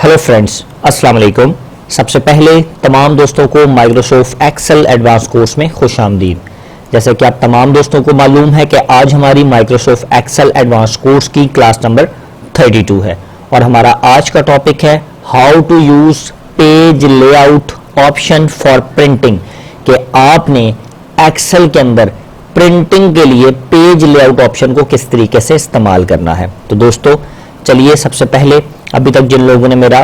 Hello friends, अस्सलाम वालेकुम। सबसे पहले तमाम दोस्तों को माइक्रोसॉफ्ट एक्सेल एडवांस कोर्स में खुश आमदीद। जैसे कि आप तमाम दोस्तों को मालूम है कि आज हमारी माइक्रोसॉफ्ट एक्सेल एडवांस कोर्स की क्लास नंबर 32 है और हमारा आज का टॉपिक है how to use page layout option for printing, कि आपने एक्सेल के अंदर प्रिंटिंग के लिए पेज लेआउट ऑप्शन को किस तरीके से इस्तेमाल करना है। तो दोस्तों चलिए, सबसे पहले अभी तक जिन लोगों ने मेरा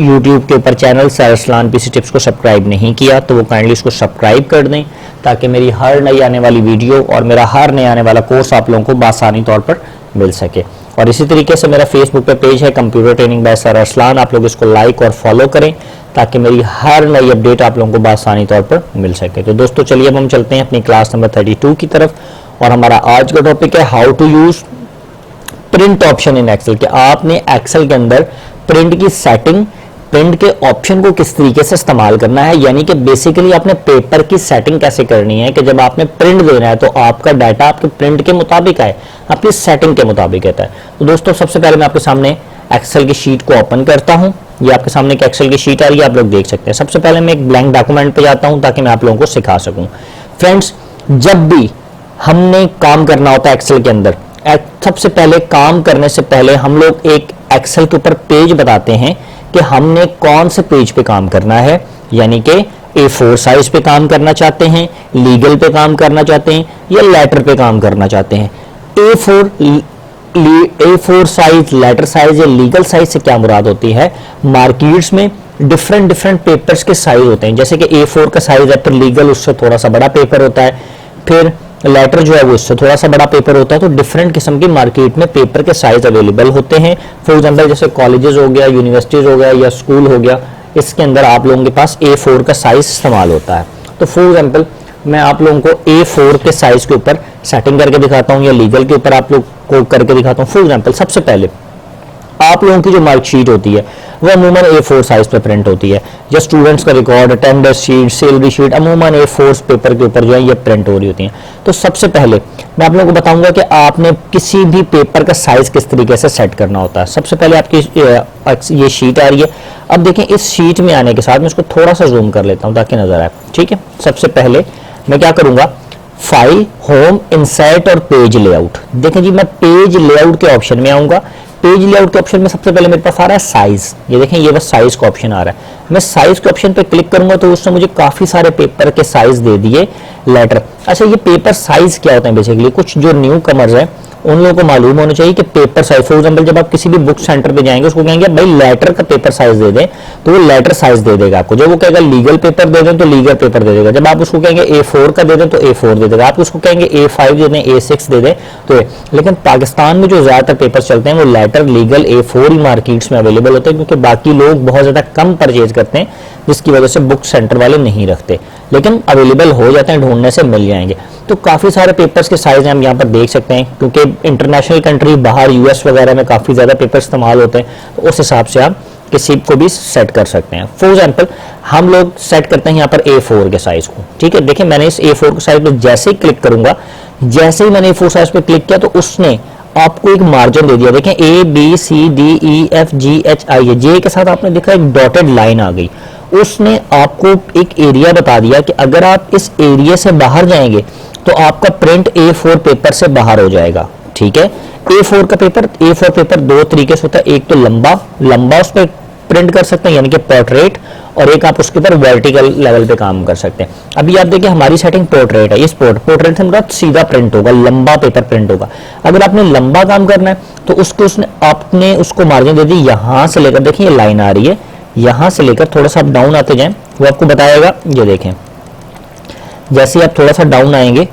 YouTube के ऊपर channel sir Arsalan PC tips को सब्सक्राइब नहीं किया तो वो काइंडली इसको सब्सक्राइब कर दें, ताकि मेरी हर नई आने वाली वीडियो और मेरा हर नया आने वाला कोर्स आप लोगों को बासानी तौर पर मिल सके। और इसी तरीके से मेरा फेसबुक पे पेज है computer training bye sir Arsalan, आप लोग इसको लाइक और फॉलो करें ताकि मेरी हर नई अपडेट आप लोगों को बासानी तौर पर मिल सके। तो दोस्तों चलिए अब हम चलते हैं अपनी क्लास नंबर 32 की तरफ और हमारा आज का टॉपिक है how to use print option in Excel, कि आपने एक्सेल के अंदर प्रिंट की सेटिंग, प्रिंट के ऑप्शन को किस तरीके से इस्तेमाल करना है। यानी कि बेसिकली आपने पेपर की सेटिंग कैसे करनी है कि जब आपने प्रिंट देना है तो आपका डाटा आपके प्रिंट के मुताबिक आए, आपकी सेटिंग के मुताबिक आता है। तो दोस्तों सबसे पहले मैं आपके सामने एक्सेल की शीट को ओपन करता हूं। ये आपके सामने एक एक्सेल की शीट आ रही है, आप लोग देख सकते हैं। सबसे पहले मैं एक ब्लैंक डॉक्यूमेंट पे जाता हूं ताकि मैं आप लोगों को सिखा सकूं। फ्रेंड्स, जब भी हमने काम करना होता है एक्सेल के अंदर, सबसे पहले काम करने से पहले हम लोग एक एक्सेल के ऊपर पेज बताते हैं कि हमने कौन से पेज पे काम करना है। यानी कि A4 साइज पे काम करना चाहते हैं, लीगल पे काम करना चाहते हैं या लेटर पे काम करना चाहते हैं। A4 साइज, लेटर साइज या लीगल साइज से क्या मुराद होती है? मार्केट्स में डिफरेंट पेपर्स के साइज होते हैं। जैसे कि A4 का साइज है, फिर लीगल उससे थोड़ा सा बड़ा पेपर होता है, फिर लेटर जो है वो उससे थोड़ा सा बड़ा पेपर होता है। तो डिफरेंट किस्म की मार्केट में पेपर के साइज अवेलेबल होते हैं। फॉर एग्जांपल जैसे कॉलेजेस हो गया, यूनिवर्सिटीज हो गया या स्कूल हो गया, इसके अंदर आप लोगों के पास A4 का साइज इस्तेमाल होता है। तो फॉर एग्जांपल मैं आप लोगों को A4 के साइज के ऊपर सेटिंग करके दिखाता हूँ या लीगल के ऊपर आप लोग को करके दिखाता हूँ। फॉर एग्जांपल सबसे पहले आप लोगों की जो मार्कशीट होती है वो अमूमन A4 साइज पे प्रिंट होती है। जो स्टूडेंट्स का record, attendance sheet, salary sheet अमूमन A4 पेपर के ऊपर जो है ये प्रिंट हो रही होती हैं। तो सबसे पहले मैं आप लोगों को बताऊंगा कि आपने किसी भी पेपर का साइज किस तरीके से सेट करना होता है। सबसे पहले आपकी ये शीट आ रही है। अब देखें, इस शीट में आने के साथ मैं इसको थोड़ा सा जूम कर लेता हूँ ताकि नजर आए। ठीक है, सबसे पहले मैं क्या करूंगा, फाइल, होम, इंसर्ट और पेज लेआउट। देखें जी, मैं पेज लेआउट के ऑप्शन में आऊंगा। पेज लेआउट के ऑप्शन में सबसे पहले मेरे पास आ रहा है साइज। ये देखें, ये बस साइज का ऑप्शन आ रहा है। मैं साइज के ऑप्शन पे क्लिक करूंगा तो उसने मुझे काफी सारे पेपर के साइज दे दिए। लेटर, अच्छा ये पेपर साइज क्या होता है? बेसिकली कुछ जो न्यू कमर्स है उन लोगों को मालूम होना चाहिए कि पेपर साइज, फॉर एग्जांपल जब आप किसी भी बुक सेंटर पे जाएंगे उसको कहेंगे भाई लेटर का पेपर साइज दे दें, तो वो लेटर साइज दे देगा आपको। जब वो कहेगा लीगल पेपर दे दें तो लीगल पेपर दे देगा। जब आप उसको कहेंगे A4 का दे दें तो A4 दे देगा। आप उसको कहेंगे A5 दे दें, A6 दे दें तो। लेकिन पाकिस्तान में जो ज्यादातर पेपर चलते हैं वो लेटर, लीगल, A4 ही मार्केट्स में अवेलेबल होते हैं, क्योंकि बाकी लोग बहुत ज्यादा कम परचेज करते हैं जिसकी वजह से बुक सेंटर वाले नहीं रखते, लेकिन अवेलेबल हो जाते हैं, ढूंढने से मिल जाएंगे। तो काफी सारे पेपर्स के साइज हम यहाँ पर देख सकते हैं, क्योंकि इंटरनेशनल कंट्री बाहर US वगैरह में काफी ज्यादा पेपर इस्तेमाल होते हैं, तो उस हिसाब से आप किसी को भी सेट कर सकते हैं। फॉर एग्जांपल हम लोग सेट करते हैं यहाँ पर A4 के साइज को। ठीक है, देखिए मैंने इस A4 के साइज पे जैसे ही क्लिक करूंगा, जैसे ही मैंने A4 साइज पे क्लिक किया तो उसने आपको एक मार्जिन दे दिया। देखें ABCDEFGHI, जे के साथ आपने देखा एक डॉटेड लाइन आ गई। उसने आपको एक एरिया बता दिया कि अगर आप इस एरिया से बाहर जाएंगे तो आपका प्रिंट A4 पेपर से बाहर हो जाएगा। ठीक है, A4 पेपर दो तरीके से होता है। एक तो लंबा उस पर प्रिंट कर सकते हैं यानी कि पोर्ट्रेट, और एक आप उसके ऊपर वर्टिकल लेवल पे काम कर सकते हैं। अभी आप देखिए हमारी सेटिंग पोर्ट्रेट है। इस पोर्ट्रेट से मतलब सीधा प्रिंट होगा, लंबा पेपर प्रिंट होगा। अगर आपने लंबा काम करना है तो आपने उसको मार्जिन दे दी, यहां से लेकर, देखिए ये लाइन आ रही है, यहां से लेकर थोड़ा सा आप डाउन आते जाएं, वो आपको बताएगा। ये देखें, जैसे आप थोड़ा सा डाउन आएंगे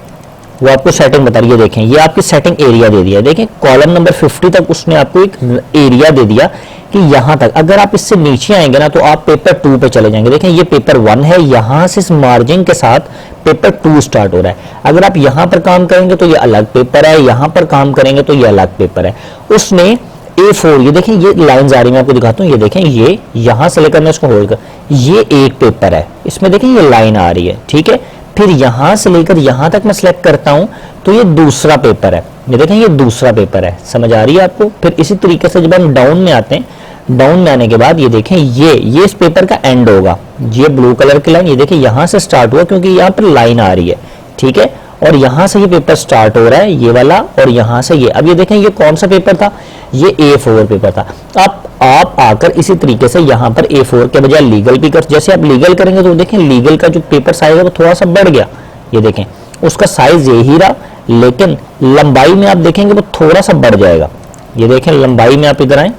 वो आपको सेटिंग बता रही है। देखें, ये आपकी सेटिंग एरिया दे दिया है। देखें कॉलम नंबर 50 तक उसने आपको एक एरिया दे दिया कि यहां तक। अगर आप इससे नीचे आएंगे ना तो आप पेपर 2 पे चले जाएंगे। देखें ये पेपर 1 है, यहां से इस मार्जिन के साथ पेपर 2 स्टार्ट हो रहा है। अगर आप यहां पर काम करेंगे तो ये अलग पेपर है, यहां पर काम करेंगे तो ये अलग पेपर है। उसने A4, ये देखें ये लाइंस आ रही है, मैं आपको दिखाता हूं। ये देखें, ये यहां से लेकर मैं इसको होल्ड कर, ये एक पेपर है, इसमें देखें ये लाइन आ रही है। ठीक है, फिर यहां से लेकर यहां तक मैं सिलेक्ट करता हूं तो ये दूसरा पेपर है। ये देखें ये दूसरा पेपर है, समझ आ रही है आपको। फिर इसी तरीके से जब हम डाउन में आते हैं डाउन में आने के बाद ये देखें, ये इस पेपर का एंड होगा, ये ब्लू कलर की लाइन, ये देखें यहां से स्टार्ट हुआ क्योंकि यहाँ पर लाइन आ रही है, ठीक है, और यहां से ये पेपर स्टार्ट हो रहा है, ये वाला, और यहां से ये। अब ये देखें ये कौन सा पेपर था, ये A4 पेपर था। आप आकर इसी तरीके से यहाँ पर A4 के बजाय लीगल भी कर, जैसे आप लीगल करेंगे तो देखें लीगल का जो पेपर साइज है वो थोड़ा सा बढ़ गया, ये देखें उसका साइज यही रहा, लेकिन लंबाई में आप देखेंगे वो थोड़ा सा बढ़ जाएगा। ये देखें लंबाई में आप इधर आए,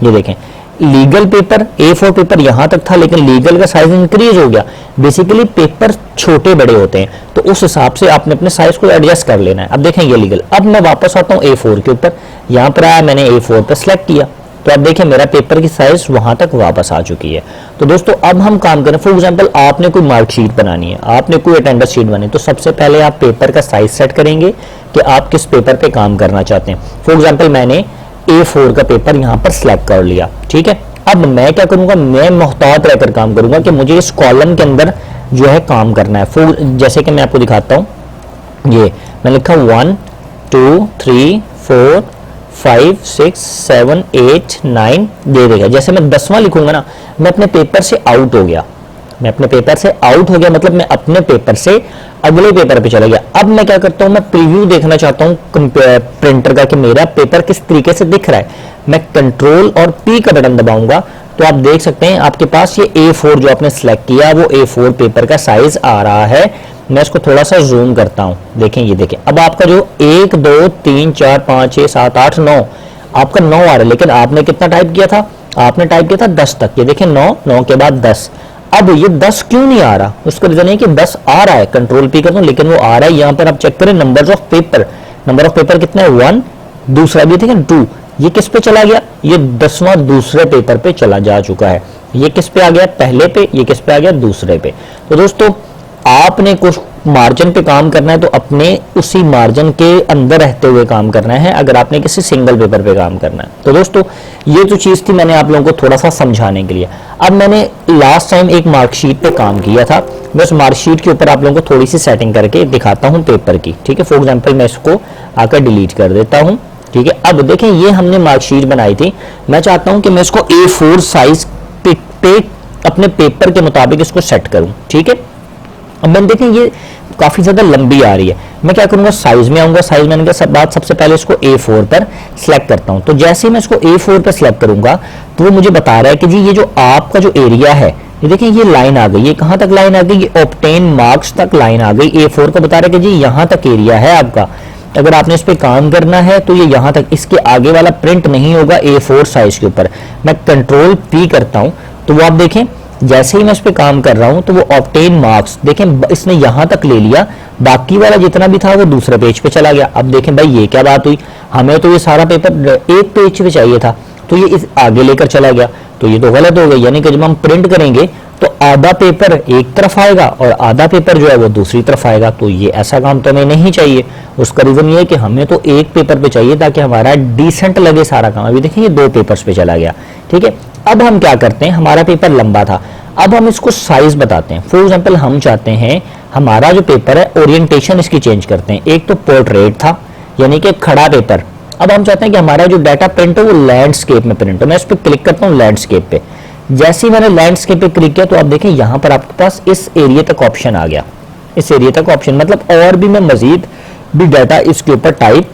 ये देखें लीगल पेपर A4 पेपर यहां तक था, लेकिन लीगल का साइज इंक्रीज हो गया। बेसिकली पेपर छोटे बड़े होते हैं, तो उस हिसाब से आपने अपने साइज को एडजस्ट कर लेना है। अब देखें ये लीगल, अब मैं वापस आता हूं A4 के ऊपर, यहां पर आया, मैंने A4 पर सिलेक्ट किया, तो अब देखें मेरा पेपर की साइज वहां तक वापस आ चुकी है। तो दोस्तों अब हम काम करें, फॉर एग्जांपल आपने कोई मार्कशीट बनानी है, आपने कोई अटेंडेंस शीट बनानी है, तो सबसे पहले आप पेपर का साइज सेट करेंगे कि आप किस पेपर पे काम करना चाहते हैं। फॉर एग्जांपल मैंने A4 का पेपर यहां पर सिलेक्ट कर लिया, ठीक है। अब मैं क्या करूंगा, मैं मोहतात रहकर काम करूंगा कि मुझे इस कॉलम के अंदर जो है काम करना है। जैसे कि मैं आपको दिखाता हूं, ये मैं लिखा 1 2 3 4 5 6 7 8 9 दे देगा। जैसे मैं 10वां लिखूंगा ना, मैं अपने पेपर से आउट हो गया, मैं अपने पेपर से आउट हो गया, मतलब मैं अपने पेपर से अगले पेपर पे चला गया। अब मैं क्या करता हूं, मैं प्रीव्यू देखना चाहता हूं प्रिंटर का कि मेरा पेपर किस तरीके से दिख रहा है। मैं कंट्रोल और P का बटन दबाऊंगा तो आप देख सकते हैं आपके पास ये A4 जो आपने सिलेक्ट किया वो A4 पेपर का साइज आ रहा है। मैं इसको थोड़ा सा जूम करता हूं, देखें ये देखें, अब आपका जो 1 2 3 4 5 6 7 8 9 आपका 9 आ रहा है, लेकिन आपने कितना टाइप किया था, आपने टाइप किया था 10 तक। ये देखें 9 के बाद 10। अब ये 10 क्यों नहीं आ रहा, उसका रीजन है कि 10 आ रहा है, कंट्रोल P करता हूं लेकिन वो आ रहा है। यहाँ पर आप चेक करें नंबर ऑफ पेपर कितना है 1, दूसरा भी देखें 2, ये किस पे चला गया, ये 10वां दूसरे पेपर पे चला जा चुका है। ये किस पे आ गया, पहले पे, ये किस पे आ गया, दूसरे पे। तो दोस्तों आपने कुछ मार्जिन पे काम करना है तो अपने उसी मार्जिन के अंदर रहते हुए काम करना है, अगर आपने किसी सिंगल पेपर पे काम करना है। तो दोस्तों ये जो चीज थी मैंने आप लोगों को थोड़ा सा समझाने के लिए। अब मैंने लास्ट टाइम एक मार्कशीट पे काम किया था, मैं उस मार्कशीट के ऊपर आप लोगों को थोड़ी सी सेटिंग करके दिखाता हूँ पेपर की, ठीक है। फॉर एग्जाम्पल मैं इसको आकर डिलीट कर देता हूँ, ठीक है। अब देखें ये हमने मार्कशीट बनाई थी, मैं चाहता हूं कि मैं इसको A4 साइज पे अपने पेपर के मुताबिक इसको सेट करूं, ठीक है। अब मैंने देखें ये काफी ज्यादा लंबी आ रही है, मैं क्या करूंगा साइज में आऊंगा, साइज में आने के बाद सबसे पहले इसको A4 पर सिलेक्ट करता हूं। तो जैसे ही मैं इसको A4 पर सिलेक्ट करूंगा तो वो मुझे बता रहा है कि जी ये जो आपका जो एरिया है, ये देखिए ये लाइन आ गई, ये कहां तक लाइन आ गई, ये ऑब्टेन मार्क्स तक लाइन आ गई। A4 को बता रहा है कि जी यहां तक एरिया है आपका, अगर आपने इस पे काम करना है तो ये यहां तक, इसके आगे वाला प्रिंट नहीं होगा A4 साइज के ऊपर। मैं कंट्रोल P करता हूं तो वो आप देखें जैसे ही मैं इस पे काम कर रहा हूं तो वो ऑब्टेन मार्क्स देखें इसने यहां तक ले लिया, बाकी वाला जितना भी था वो दूसरे पेज पे चला गया। अब देखें भाई ये क्या बात हुई, हमें तो ये सारा पेपर एक पेज पे चाहिए था तो ये इस आगे लेकर चला गया, तो ये तो गलत हो गया। यानी कि जब हम प्रिंट करेंगे तो आधा पेपर एक तरफ आएगा और आधा पेपर जो है वो दूसरी तरफ आएगा, तो ये ऐसा काम तो हमें नहीं चाहिए। उसका रीजन ये है कि हमें तो एक पेपर पे चाहिए ताकि हमारा डिसेंट लगे सारा काम। अभी देखिए ये 2 पेपर्स पे चला गया, ठीक है। अब हम क्या करते हैं, हमारा पेपर लंबा था, अब हम इसको साइज बताते हैं। फॉर एग्जाम्पल हम चाहते हैं हमारा जो पेपर है ओरिएंटेशन इसकी चेंज करते हैं। एक तो पोर्ट्रेट था यानी कि खड़ा पेपर, अब हम चाहते हैं कि हमारा जो डाटा प्रिंट हो वो लैंडस्केप में प्रिंट हो। मैं इस पर क्लिक करता हूँ लैंडस्केप पे, जैसे ही मैंने लैंडस्केप पे क्लिक किया तो आप देखें यहाँ पर आपके पास इस एरिया तक ऑप्शन आ गया, इस एरिया तक ऑप्शन, मतलब और भी मैं मजीद भी डाटा इसके ऊपर टाइप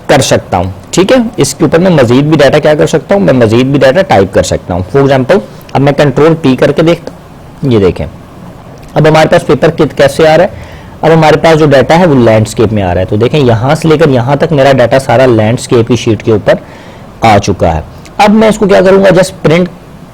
कर सकता हूँ, ठीक है। इसके ऊपर मैं मजीद भी डाटा क्या कर सकता हूँ, मैं मजीद भी डाटा टाइप कर सकता हूँ। फॉर एग्जाम्पल अब मैं कंट्रोल P करके देखता हूँ, ये देखें अब हमारे पास पेपर कैसे आ रहा है, अब हमारे पास जो डाटा है वो लैंडस्केप में आ रहा है। तो देखें यहाँ से लेकर यहाँ तक मेरा डाटा सारा लैंडस्केप की शीट के ऊपर आ चुका है। अब मैं इसको क्या करूंगा, जस्ट प्रिंट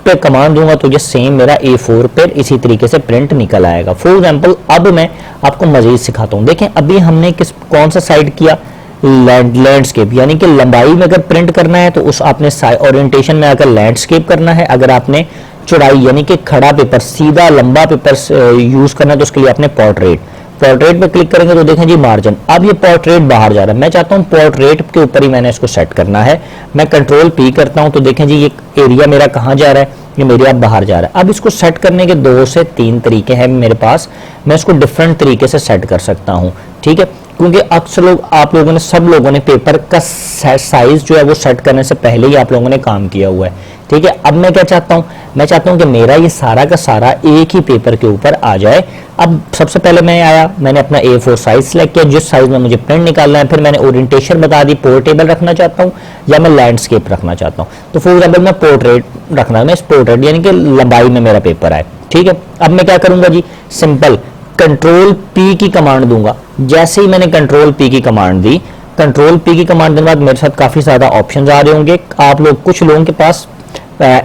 पे कमांड दूंगा तो ये सेम मेरा A4 पर इसी तरीके से प्रिंट निकल आएगा। फॉर एग्जांपल अब मैं आपको मजीद सिखाता हूँ। देखें अभी हमने कौन सा साइड किया, लैंडस्केप, यानी कि लंबाई में अगर प्रिंट करना है तो उस आपने ओरिएंटेशन में आकर लैंडस्केप करना है। अगर आपने चौड़ाई यानी कि खड़ा पेपर सीधा लंबा पेपर यूज करना है तो उसके लिए आपने पोर्ट्रेट पे क्लिक करेंगे तो देखें जी मार्जिन, अब ये पोर्ट्रेट बाहर जा रहा है। मैं चाहता हूं पोर्ट्रेट के ऊपर ही मैंने इसको सेट करना है। मैं कंट्रोल P करता हूं तो देखें जी ये एरिया मेरा कहां जा रहा है, ये मेरे आप बाहर जा रहा है। अब इसको सेट करने के 2 से 3 तरीके हैं मेरे पास, मैं इसको डिफरेंट तरीके से सेट कर सकता हूं, ठीक है। क्योंकि अक्सर लोग आप लोगों ने सब लोगों ने पेपर का साइज जो है वो सेट करने से पहले ही आप लोगों ने काम किया हुआ है, ठीक है। अब मैं क्या चाहता हूं, मैं चाहता हूं कि मेरा ये सारा का सारा एक ही पेपर के ऊपर आ जाए। अब सबसे पहले मैं आया, मैंने अपना A4 साइज सेलेक्ट किया जिस साइज में मुझे प्रिंट निकालना है, फिर मैंने ओरिएंटेशन बता दी, पोर्ट्रेबल रखना चाहता हूं या मैं लैंडस्केप रखना चाहता हूं। तो फॉर एग्जाम्पल मैं पोर्ट्रेट रखना, मैं पोर्ट्रेट यानी कि लंबाई में मेरा पेपर आए, ठीक है। अब मैं क्या करूंगा जी, सिंपल कंट्रोल P की कमांड दूंगा। जैसे ही मैंने कंट्रोल P की कमांड दी, कंट्रोल P की कमांड देने के बाद मेरे साथ काफी ज्यादा ऑप्शंस आ रहे होंगे। आप लोग, कुछ लोगों के पास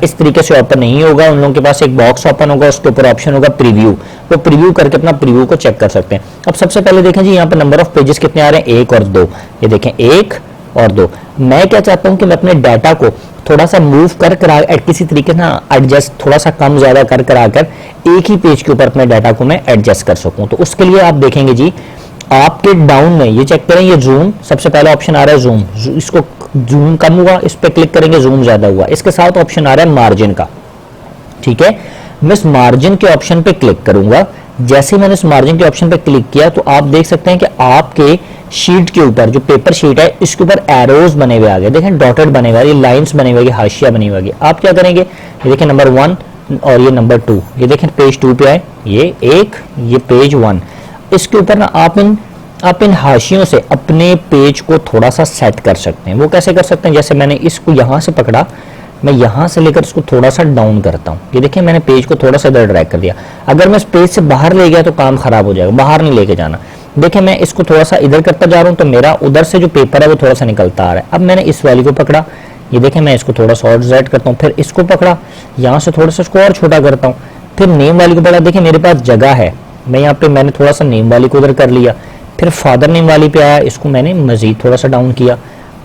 इस तरीके से ओपन नहीं होगा, उन लोगों के पास एक बॉक्स ओपन होगा, उसके ऊपर ऑप्शन होगा प्रीव्यू, वो प्रीव्यू करके अपना प्रीव्यू को चेक कर सकते हैं। अब सबसे पहले देखें जी, यहाँ पर नंबर ऑफ पेजेस कितने आ रहे हैं, 1 और 2। ये देखें 1 और 2। मैं क्या चाहता हूं कि मैं अपने डाटा को थोड़ा सा मूव कर करा किसी तरीके से ना एडजस्ट, थोड़ा सा कम ज्यादा कर कराकर एक ही पेज के ऊपर अपने डाटा को मैं एडजस्ट कर सकूं। तो उसके लिए आप देखेंगे जी, आपके डाउन में ये चेक करें, ये जूम सबसे पहला ऑप्शन आ रहा है, जूम, इसको जूम कम हुआ, इस पे क्लिक करेंगे जूम ज्यादा हुआ। इसके साथ ऑप्शन आ रहा है मार्जिन का, ठीक है। मैं इस मार्जिन के ऑप्शन पे क्लिक करूंगा। जैसे मैंने इस मार्जिन के ऑप्शन पे क्लिक किया तो आप देख सकते हैं कि आपके शीट के ऊपर, जो पेपर शीट है, इसके ऊपर एरोज बने हुए आ गए, देखें डॉटेड बने हुए, ये लाइंस बने हुए, हाशिया बनी हुई। आप क्या करेंगे, ये देखें नंबर 1 और ये नंबर 2, ये देखें पेज 2 पे आए, ये 1, ये पेज 1। इसके ऊपर ना आप इन हाशियों से अपने पेज को थोड़ा सा सेट कर सकते हैं। वो कैसे कर सकते हैं, जैसे मैंने इसको यहां से पकड़ा, मैं यहां से लेकर इसको थोड़ा सा डाउन करता हूं, ये देखिए मैंने पेज को थोड़ा सा इधर ड्रैग कर दिया। अगर मैं इस पेज से बाहर ले गया तो काम खराब हो जाएगा, बाहर नहीं लेके जाना। देखिए मैं इसको थोड़ा सा इधर करता जा रहा हूं तो मेरा उधर से जो पेपर है वो थोड़ा सा निकलता आ रहा है। अब मैंने इस वाली को पकड़ा, ये देखें मैं इसको थोड़ा सा और सेट करता हूँ, फिर इसको पकड़ा, यहाँ से थोड़ा सा इसको और छोटा करता हूँ, फिर नेम वाली को पकड़ा, देखिए मेरे पास जगह है, मैं यहाँ पे मैंने थोड़ा सा नेम वाली को उधर कर लिया, फिर फादर नेम वाली पे आया, इसको मैंने मजीद थोड़ा सा डाउन किया।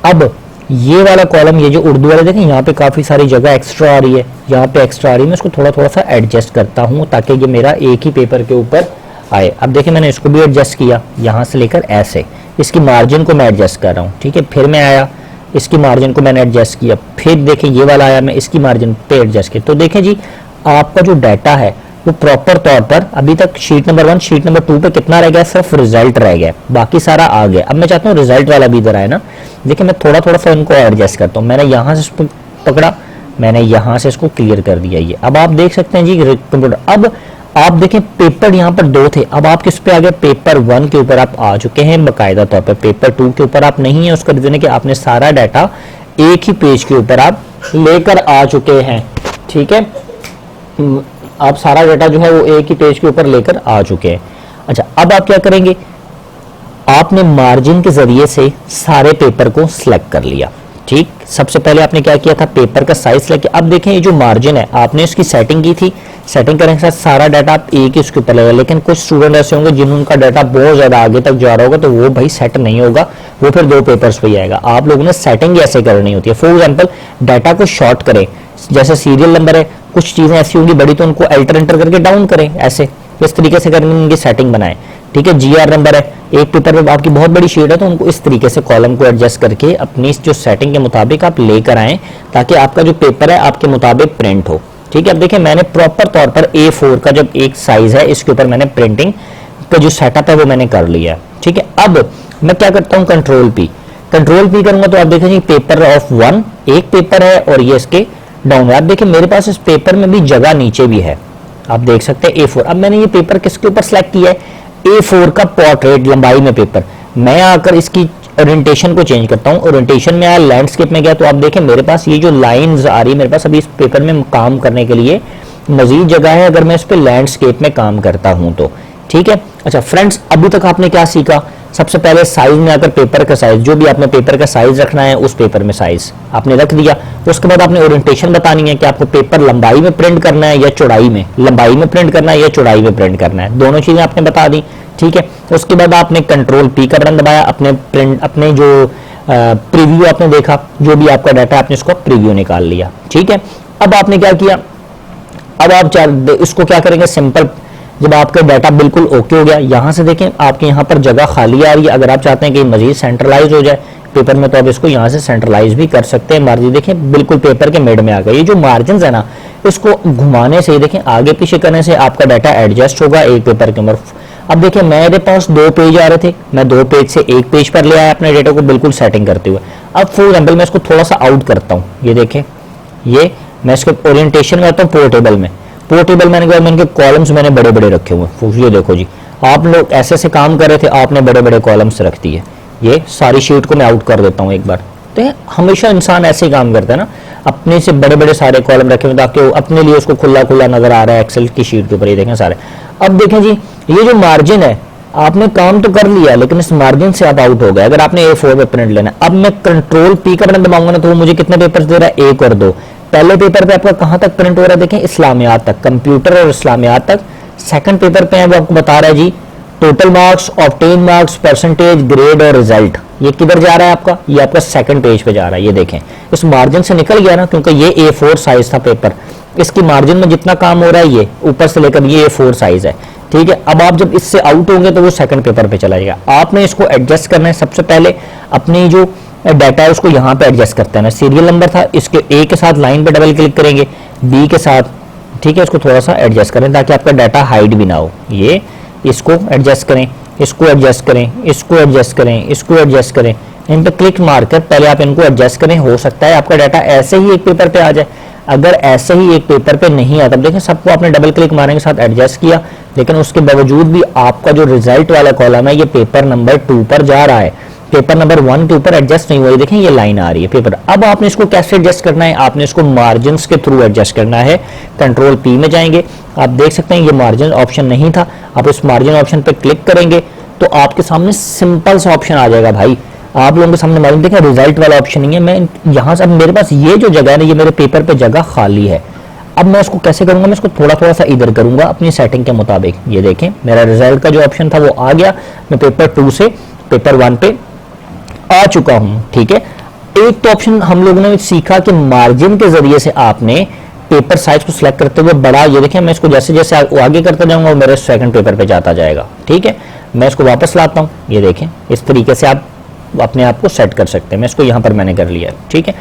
अब ये वाला कॉलम, ये जो उर्दू वाला देखें, यहाँ पे काफी सारी जगह एक्स्ट्रा आ रही है, यहाँ पे एक्स्ट्रा आ रही है, मैं इसको थोड़ा थोड़ा सा एडजस्ट करता हूँ ताकि ये मेरा एक ही पेपर के ऊपर आए। अब देखिए मैंने इसको भी एडजस्ट किया, यहाँ से लेकर ऐसे, इसकी मार्जिन को मैं एडजस्ट कर रहा हूँ, ठीक है। फिर मैं आया, इसकी मार्जिन को मैंने एडजस्ट किया, फिर देखें ये वाला आया, मैं इसकी मार्जिन पे एडजस्ट किया। तो देखें जी, आपका जो डाटा है वो प्रॉपर तौर पर अभी तक शीट नंबर 1, शीट नंबर 2 पे कितना रह गया, सिर्फ रिजल्ट रह गया, बाकी सारा आ गया। अब मैं चाहता हूँ रिजल्ट वाला भी इधर आए ना, देखिए मैं थोड़ा थोड़ा सा इनको एडजस्ट करता हूँ। मैंने यहाँ से इसको पकड़ा, मैंने यहाँ से इसको क्लियर कर दिया ये। अब आप देख सकते हैं जी कंप्यूटर, अब आप देखें पेपर यहाँ पर 2 थे, अब आप किस पे आ गए, पेपर 1 के ऊपर आप आ चुके हैं बाकायदा तौर पर। पेपर 2 के ऊपर आप नहीं है, उसका रीजन है कि आपने सारा डाटा एक ही पेज के ऊपर आप लेकर आ चुके हैं, ठीक है। आप सारा डाटा जो है वो एक ही पेज के ऊपर लेकर आ चुके हैं। अच्छा, अब आप क्या करेंगे, आपने मार्जिन के जरिए से सारे पेपर को सिलेक्ट कर लिया, ठीक। सबसे पहले आपने क्या किया था, पेपर का साइज सिलेक्ट किया। अब देखें ये जो मार्जिन है, आपने इसकी सेटिंग की थी, सेटिंग करने के साथ सारा डाटा आप एक ही उसके ऊपर लगेगा। लेकिन कुछ स्टूडेंट ऐसे होंगे जिनका डाटा बहुत ज्यादा आगे तक जा रहा होगा, तो वो भाई सेट नहीं होगा, वो फिर 2 पेपर्स पे ही आएगा। आप लोगों ने सेटिंग ऐसे करनी होती है। फॉर एग्जाम्पल डाटा को शॉर्ट करें, जैसे सीरियल नंबर है, कुछ चीजें ऐसी होंगी बड़ी तो उनको एल्टर एंटर करके डाउन करें, ऐसे इस तरीके से करके उनकी सेटिंग बनाएं, ठीक है। GR नंबर है, एक पेपर में आपकी बहुत बड़ी शीट है तो उनको इस तरीके से कॉलम को एडजस्ट करके अपनी जो सेटिंग के मुताबिक आप लेकर आएं ताकि आपका जो पेपर है आपके मुताबिक प्रिंट हो, ठीक है। अब देखिए मैंने प्रॉपर तौर पर A4 का जब एक साइज है इसके ऊपर मैंने प्रिंटिंग का जो सेटअप है वो मैंने कर लिया, ठीक है। अब मैं क्या करता हूँ, कंट्रोल P करूंगा तो आप देखेंगे पेपर ऑफ 1 एक पेपर है और ये इसके डाउन है। आप देखिए मेरे पास इस पेपर में भी जगह नीचे भी है, आप देख सकते हैं A4। अब मैंने ये पेपर किसके ऊपर सेलेक्ट किया है, A4 का पोर्ट्रेट लंबाई में पेपर। मैं आकर इसकी ओरिएंटेशन को चेंज करता हूं, ओरिएंटेशन में आया, लैंडस्केप में गया तो आप देखें मेरे पास ये जो लाइंस आ रही है, मेरे पास अभी इस पेपर में काम करने के लिए मजीद जगह है अगर मैं इस पे लैंडस्केप में काम करता हूं तो, ठीक है। अच्छा फ्रेंड्स, अभी तक आपने क्या सीखा, सबसे पहले साइज में आकर पेपर का साइज, जो भी आपने पेपर का साइज रखना है उस पेपर में साइज आपने रख दिया। उसके बाद आपने ओरिएंटेशन बतानी है कि आपको पेपर लंबाई में प्रिंट करना है या चौड़ाई में, लंबाई में प्रिंट करना है या चौड़ाई में प्रिंट करना है, दोनों चीजें आपने बता दी, ठीक है। उसके बाद आपने कंट्रोल P का बटन दबाया, अपने जो प्रीव्यू आपने देखा, जो भी आपका डाटा आपने उसको प्रीव्यू निकाल लिया, ठीक है। अब आपने क्या किया, अब आप इसको क्या करेंगे, सिंपल जब आपका डाटा बिल्कुल ओके हो गया, यहां से देखें आपके यहाँ पर जगह खाली आ रही है। अगर आप चाहते हैं कि मजीद सेंट्रलाइज हो जाए पेपर में तो आप इसको यहाँ से सेंट्रलाइज भी कर सकते हैं। मार्जिन देखें बिल्कुल पेपर के मिड में आ गया। ये जो मार्जिन है ना, इसको घुमाने से, देखें आगे पीछे करने से आपका डाटा एडजस्ट होगा एक पेपर के ऊपर। अब देखिए मेरे पास 2 पेज आ रहे थे, मैं 2 पेज से 1 पेज पर ले आया अपने डेटा को बिल्कुल सेटिंग करते हुए। अब फॉर एग्जाम्पल मैं इसको थोड़ा सा आउट करता हूँ, ये देखें, ये मैं इसके ओरिएंटेशन में आता हूँ पोर्टेबल में। पोर्टेबल मैंने कहा, मैंने कॉलम्स मैंने बड़े बड़े रखे हुए हैं। ये देखो जी, आप लोग ऐसे ऐसे काम कर रहे थे, आपने बड़े बड़े कॉलम्स रख दिए। ये सारी शीट को मैं आउट कर देता हूँ एक बार। तो हमेशा इंसान ऐसे ही काम करता है ना, अपने से बड़े बड़े सारे कॉलम रखे हुए ताकि अपने लिए उसको खुला खुला नजर आ रहा है एक्सेल की शीट के ऊपर। ये देखें सारे। अब देखें जी, ये जो मार्जिन है, आपने काम तो कर लिया लेकिन इस मार्जिन से आप आउट हो गए। अगर आपने A4 पे प्रिंट लेना है, अब मैं कंट्रोल P का बटन दबाऊंगा ना तो वो मुझे कितने पेपर्स दे रहा है, 1 और 2। पहले पेपर पे आपका कहां तक प्रिंट हो रहा है, देखें इस्लामियात तक, कंप्यूटर और इस्लामियात तक। सेकंड पेपर पे वो आपको बता रहा है जी total marks, obtain marks, percentage, grade और रिजल्ट। ये किधर जा रहा है आपका, ये आपका सेकंड पेज पे जा रहा है। ये देखें इस मार्जिन से निकल गया ना, क्योंकि ये A4 साइज था पेपर, इसकी मार्जिन में जितना काम हो रहा है ये ऊपर से लेकर ये A4 साइज है, ठीक है। अब आप जब इससे आउट होंगे तो वो सेकंड पेपर पे चला जाएगा। आपने इसको एडजस्ट करना है। सबसे पहले अपनी जो डाटा है उसको यहाँ पे एडजस्ट करते हैं ना, सीरियल नंबर था, इसके A के साथ लाइन पे डबल क्लिक करेंगे, B के साथ, ठीक है, इसको थोड़ा सा एडजस्ट करें ताकि आपका डाटा हाइड भी ना हो। ये इसको एडजस्ट करें, इसको एडजस्ट करें, इसको एडजस्ट करें, इसको एडजस्ट करें, इन पे क्लिक मारकर पहले आप इनको एडजस्ट करें। हो सकता है आपका डाटा ऐसे ही एक पेपर पे आ जाए। अगर ऐसे ही एक पेपर पे नहीं आता, देखें सबको आपने डबल क्लिक मारने के साथ एडजस्ट किया, लेकिन उसके बावजूद भी आपका जो रिजल्ट वाला कॉलम है ये पेपर नंबर 2 पर जा रहा है, पेपर नंबर 1 के ऊपर एडजस्ट नहीं हुआ। ये देखें ये लाइन आ रही है पेपर। अब आपने इसको कैसे एडजस्ट करना है, आपने इसको मार्जिन के थ्रू एडजस्ट करना है। कंट्रोल P में जाएंगे, आप देख सकते हैं ये मार्जिन ऑप्शन नहीं था, आप इस मार्जिन ऑप्शन पे क्लिक करेंगे तो आपके सामने सिंपल सा ऑप्शन आ जाएगा भाई। आप लोगों के सामने मार्जिन देखें, रिजल्ट वाला ऑप्शन नहीं है। मैं यहाँ से, अब मेरे पास ये जो जगह है ना, ये मेरे पेपर पे जगह खाली है। अब मैं इसको कैसे करूंगा, मैं इसको थोड़ा थोड़ा सा इधर करूंगा अपनी सेटिंग के मुताबिक। ये देखें मेरा रिजल्ट का जो ऑप्शन था वो आ गया, मैं पेपर 2 से पेपर 1 पे आ चुका हूं, ठीक है। एक तो ऑप्शन हम लोगों ने सीखा कि मार्जिन के जरिए से आपने पेपर साइज को सिलेक्ट करते हुए बड़ा, ये देखें मैं इसको जैसे जैसे आगे करता जाऊंगा वो मेरे सेकंड पेपर पे जाता जाएगा, ठीक है। मैं इसको वापस लाता हूं, ये देखें इस तरीके से आप अपने आप को सेट कर सकते हैं। मैं इसको यहां पर मैंने कर लिया, ठीक है।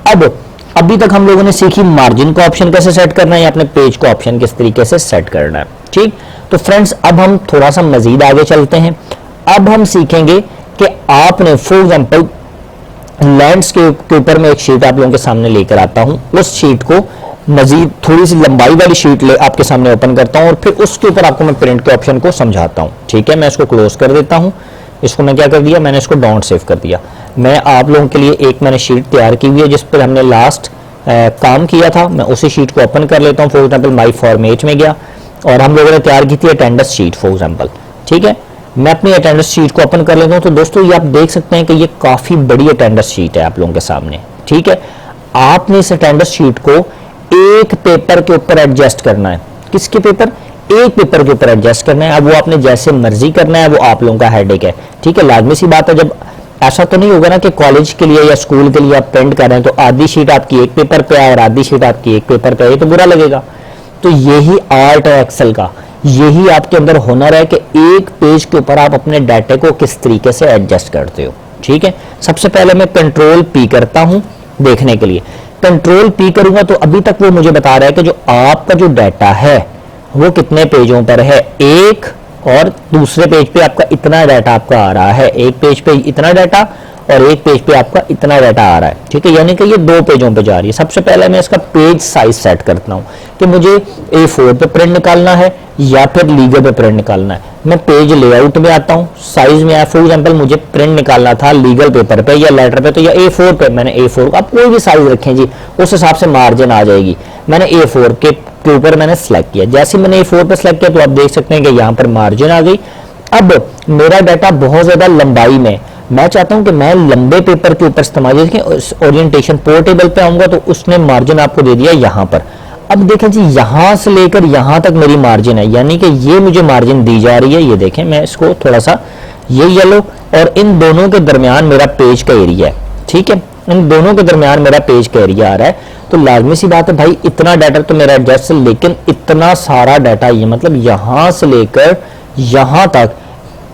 अब अभी तक हम लोगों ने सीखी मार्जिन का ऑप्शन कैसे सेट करना है या अपने पेज को ऑप्शन किस तरीके से सेट करना है, ठीक। तो फ्रेंड्स अब हम थोड़ा सा मजीद आगे चलते हैं। अब हम सीखेंगे कि आपने फॉर एग्जांपल लैंडस्केप के ऊपर मैं एक शीट आप लोगों के सामने लेकर आता हूं, उस शीट को मजीद थोड़ी सी लंबाई वाली शीट ले आपके सामने ओपन करता हूं और फिर उसके ऊपर आपको मैं प्रिंट के ऑप्शन को समझाता हूं, ठीक है। मैं इसको क्लोज कर देता हूं, इसको मैं क्या कर दिया, मैंने इसको डोंट सेव कर दिया। मैं आप लोगों के लिए एक मैंने शीट तैयार की हुई है जिस पर हमने लास्ट काम किया था, मैं उसी शीट को ओपन कर लेता हूं। फॉर एग्जांपल माई फॉर्मेट में गया और हम लोगों ने तैयार की थी अटेंडेंस शीट फॉर एग्जांपल, ठीक है। मैं अपनी अटेंडेंस शीट को ओपन कर लेता हूं। तो दोस्तों ये आप देख सकते हैं कि ये काफी बड़ी अटेंडेंस शीट है आप लोगों के सामने, ठीक है। आपने इस अटेंडेंस शीट को एक पेपर के ऊपर एडजस्ट करना है। किसके पेपर, एक पेपर के ऊपर एडजस्ट करना है। अब वो आपने जैसे मर्जी करना है, वो आप लोगों का हेडेक है, ठीक है। लाजमी सी बात है, जब ऐसा तो नहीं होगा ना कि कॉलेज के लिए या स्कूल के लिए आप प्रिंट कर रहे हैं तो आधी शीट आपकी एक पेपर पे आए और आधी शीट आपकी एक पेपर पे आए, तो बुरा लगेगा। तो यही आर्ट है एक्सेल का, यही आपके अंदर हुनर है कि एक पेज के ऊपर आप अपने डाटा को किस तरीके से एडजस्ट करते हो, ठीक है। सबसे पहले मैं कंट्रोल P करता हूं देखने के लिए। कंट्रोल P करूंगा तो अभी तक वो मुझे बता रहा है कि जो आपका जो डाटा है वो कितने पेजों पर है, एक, और दूसरे पेज पे आपका इतना डाटा आपका आ रहा है, एक पेज पे इतना डाटा और एक पेज पे आपका इतना डाटा आ रहा है, ठीक है। यानी कि ये 2 पेजों पे जा रही है। सबसे पहले मैं इसका पेज साइज सेट करता हूं कि मुझे A4 पे प्रिंट निकालना है या फिर लीगल पे प्रिंट निकालना है। मैं पेज लेआउट में आता हूं, साइज में आया, फॉर एग्जांपल मुझे प्रिंट निकालना था लीगल पेपर पे या लेटर पे, तो या A4 पे, मैंने A4 आप कोई भी साइज रखें जी, उस हिसाब से मार्जिन आ जाएगी। मैंने A4 के ऊपर मैंने सेलेक्ट किया, जैसे मैंने A4 पे सेलेक्ट किया तो आप देख सकते हैं कि यहाँ पर मार्जिन आ गई। अब मेरा डाटा बहुत ज्यादा लंबाई में, मैं चाहता हूं कि मैं लंबे पेपर के ऊपर इस्तेमाल, देखें ओरिएंटेशन पोर्टेबल पे आऊंगा तो उसने मार्जिन आपको दे दिया यहां पर। अब देखें जी यहां से लेकर यहां तक मेरी मार्जिन है, यानी कि ये मुझे मार्जिन दी जा रही है। ये देखें मैं इसको थोड़ा सा, ये येलो और इन दोनों के दरमियान मेरा पेज का एरिया है, ठीक है। इन दोनों के दरमियान मेरा पेज का एरिया आ रहा है। तो लाजमी सी बात है भाई, इतना डाटा तो मेरा एडजस्ट, लेकिन इतना सारा डाटा, ये मतलब यहां से लेकर यहां तक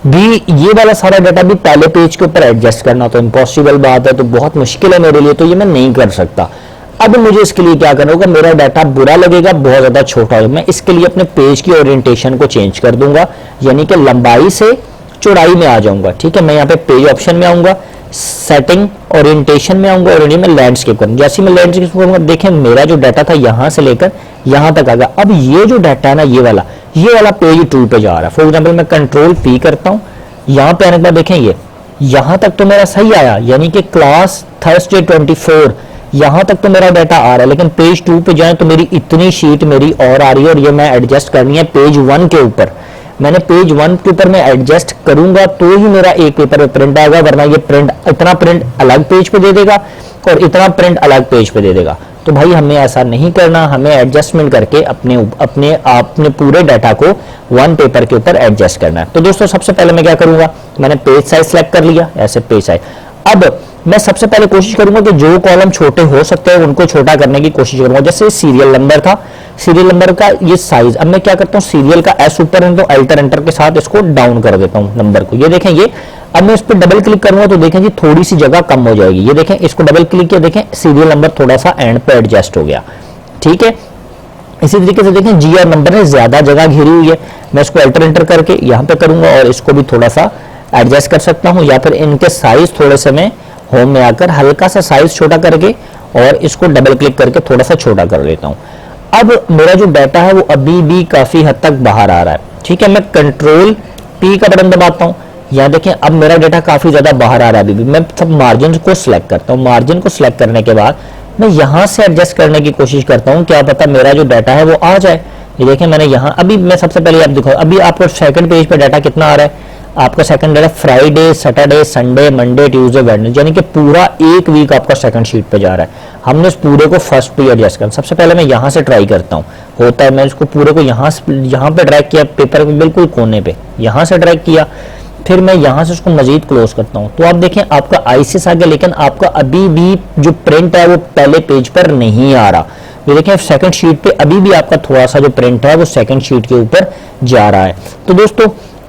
भी ये वाला सारा डाटा भी पहले पेज के ऊपर एडजस्ट करना तो इम्पॉसिबल बात है, तो बहुत मुश्किल है मेरे लिए, तो ये मैं नहीं कर सकता। अब मुझे इसके लिए क्या करना होगा, मेरा डाटा बुरा लगेगा, बहुत ज्यादा छोटा होगा, मैं इसके लिए अपने पेज की ओरिएंटेशन को चेंज कर दूंगा, यानी कि लंबाई से चौड़ाई में आ जाऊंगा। ठीक है, मैं यहाँ पे पेज ऑप्शन में आऊंगा, सेटिंग ओरिएंटेशन में आऊंगा और मैं लैंडस्केप करूंगा। जैसे मैं लैंडस्केप करूंगा, देखें मेरा जो डाटा था यहां से लेकर यहां तक आ गया। अब ये जो डाटा है ना, ये वाला पेज 2 पे जा रहा है। फॉर एग्जाम्पल मैं कंट्रोल पी करता हूं, यहां पे आने के बाद देखें ये यहां तक तो मेरा सही आया, यानी कि क्लास थर्सडे 24 यहां तक तो मेरा डाटा आ रहा है, लेकिन पेज 2 पे जाए तो मेरी इतनी शीट मेरी और आ रही है और ये मैं एडजस्ट करनी है पेज 1 के ऊपर। मैंने पेज 1 के ऊपर मैं एडजस्ट करूंगा तो ही मेरा एक पेपर में प्रिंट आएगा, वरना ये प्रिंट इतना प्रिंट अलग पेज पे दे देगा और इतना प्रिंट अलग पेज पे दे देगा। तो भाई हमें ऐसा नहीं करना, हमें एडजस्टमेंट करके अपने पूरे डाटा को 1 पेपर के ऊपर एडजस्ट करना है। तो दोस्तों सबसे पहले मैं क्या करूंगा, मैंने पेज साइज सेलेक्ट कर लिया, ऐसे पेज साइज। अब मैं सबसे पहले कोशिश करूंगा कि जो कॉलम छोटे हो सकते हैं उनको छोटा करने की कोशिश करूंगा। जैसे सीरियल नंबर था, सीरियल नंबर का ये साइज, अब मैं क्या करता हूं, सीरियल का एस ऊपर है तो अल्टर एंटर के साथ इसको डाउन कर देता हूं नंबर को। ये देखें, ये अब मैं इस पर डबल क्लिक करूंगा तो देखें जी थोड़ी सी जगह कम हो जाएगी। ये देखें, इसको डबल क्लिक किया, देखें सीरियल नंबर थोड़ा सा एंड पे एडजस्ट हो गया। ठीक है, इसी तरीके से देखें जीआर नंबर ने ज्यादा जगह घेरी हुई है, मैं इसको अल्टर एंटर करके यहां पे करूंगा और इसको भी थोड़ा सा एडजस्ट कर सकता हूं, या फिर इनके साइज थोड़े से मैं होम में आकर हल्का सा साइज छोटा करके और इसको डबल क्लिक करके थोड़ा सा छोटा कर लेता हूं। अब मेरा जो डाटा है वो अभी भी काफी हद तक बाहर आ रहा है। ठीक है, मैं कंट्रोल पी का बटन दबाता हूं, यहां देखें अब मेरा डाटा काफी ज्यादा बाहर आ रहा है। अभी भी मैं सब मार्जिन को सिलेक्ट करता हूं, मार्जिन को सिलेक्ट करने के बाद मैं यहां से एडजस्ट करने की कोशिश करता हूं, क्या पता मेरा जो डाटा है वो आ जाए। ये देखें मैंने यहां, अभी मैं सबसे पहले आप दिखाऊं, अभी आपको सेकंड पेज पे डाटा कितना आ रहा है, आपका second data Friday, Saturday, Sunday, Monday, Tuesday, Wednesday, यानी कि पूरा एक वीक आपका सेकंड शीट पे जा रहा है। हमने इस पूरे को फर्स्ट पे एडजस्ट करना। सबसे पहले मैं यहां से ट्राई करता हूं, होता है मैं इसको पूरे को यहां पे ड्रैग किया, पेपर के बिल्कुल कोने पे यहां से ड्रैग किया, फिर मैं यहां से उसको मजीद क्लोज करता हूं, तो आप देखें आपका आईसीएस आ गया, लेकिन आपका अभी भी जो प्रिंट है वो पहले पेज पर नहीं आ रहा। ये देखें सेकंड शीट पे अभी भी आपका थोड़ा सा जो प्रिंट है वो सेकंड शीट के ऊपर जा रहा है। तो दोस्तों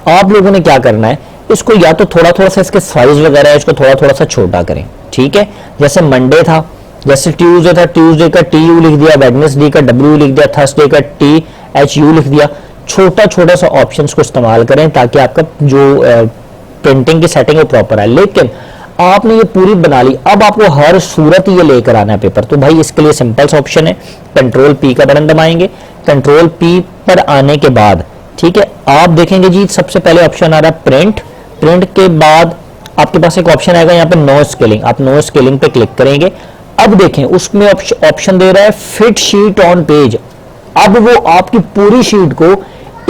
आप लोगों ने क्या करना है, इसको या तो थोड़ा थोड़ा सा इसके साइज वगैरह है इसको थोड़ा थोड़ा सा छोटा करें। ठीक है, जैसे मंडे था, जैसे ट्यूसडे था, ट्यूसडे का टी यू लिख दिया, वेडनेसडे का डब्ल्यू लिख दिया, थर्सडे का टी एच यू लिख दिया। छोटा छोटा सा ऑप्शंस को इस्तेमाल करें ताकि आपका जो प्रिंटिंग की सेटिंग है प्रॉपर है। लेकिन आपने ये पूरी बना ली, अब आपको हर सूरत ये लेकर आना है पेपर। तो भाई इसके लिए सिंपल सा ऑप्शन है, कंट्रोल पी का बटन दबाएंगे, कंट्रोल पी पर आने के बाद ठीक है आप देखेंगे जी सबसे पहले ऑप्शन आ रहा है प्रिंट। प्रिंट के बाद आपके पास एक ऑप्शन आएगा यहाँ पे नो स्केलिंग, आप नो स्केलिंग पे क्लिक करेंगे। अब देखें उसमें ऑप्शन दे रहा है फिट शीट ऑन पेज। अब वो आपकी पूरी शीट को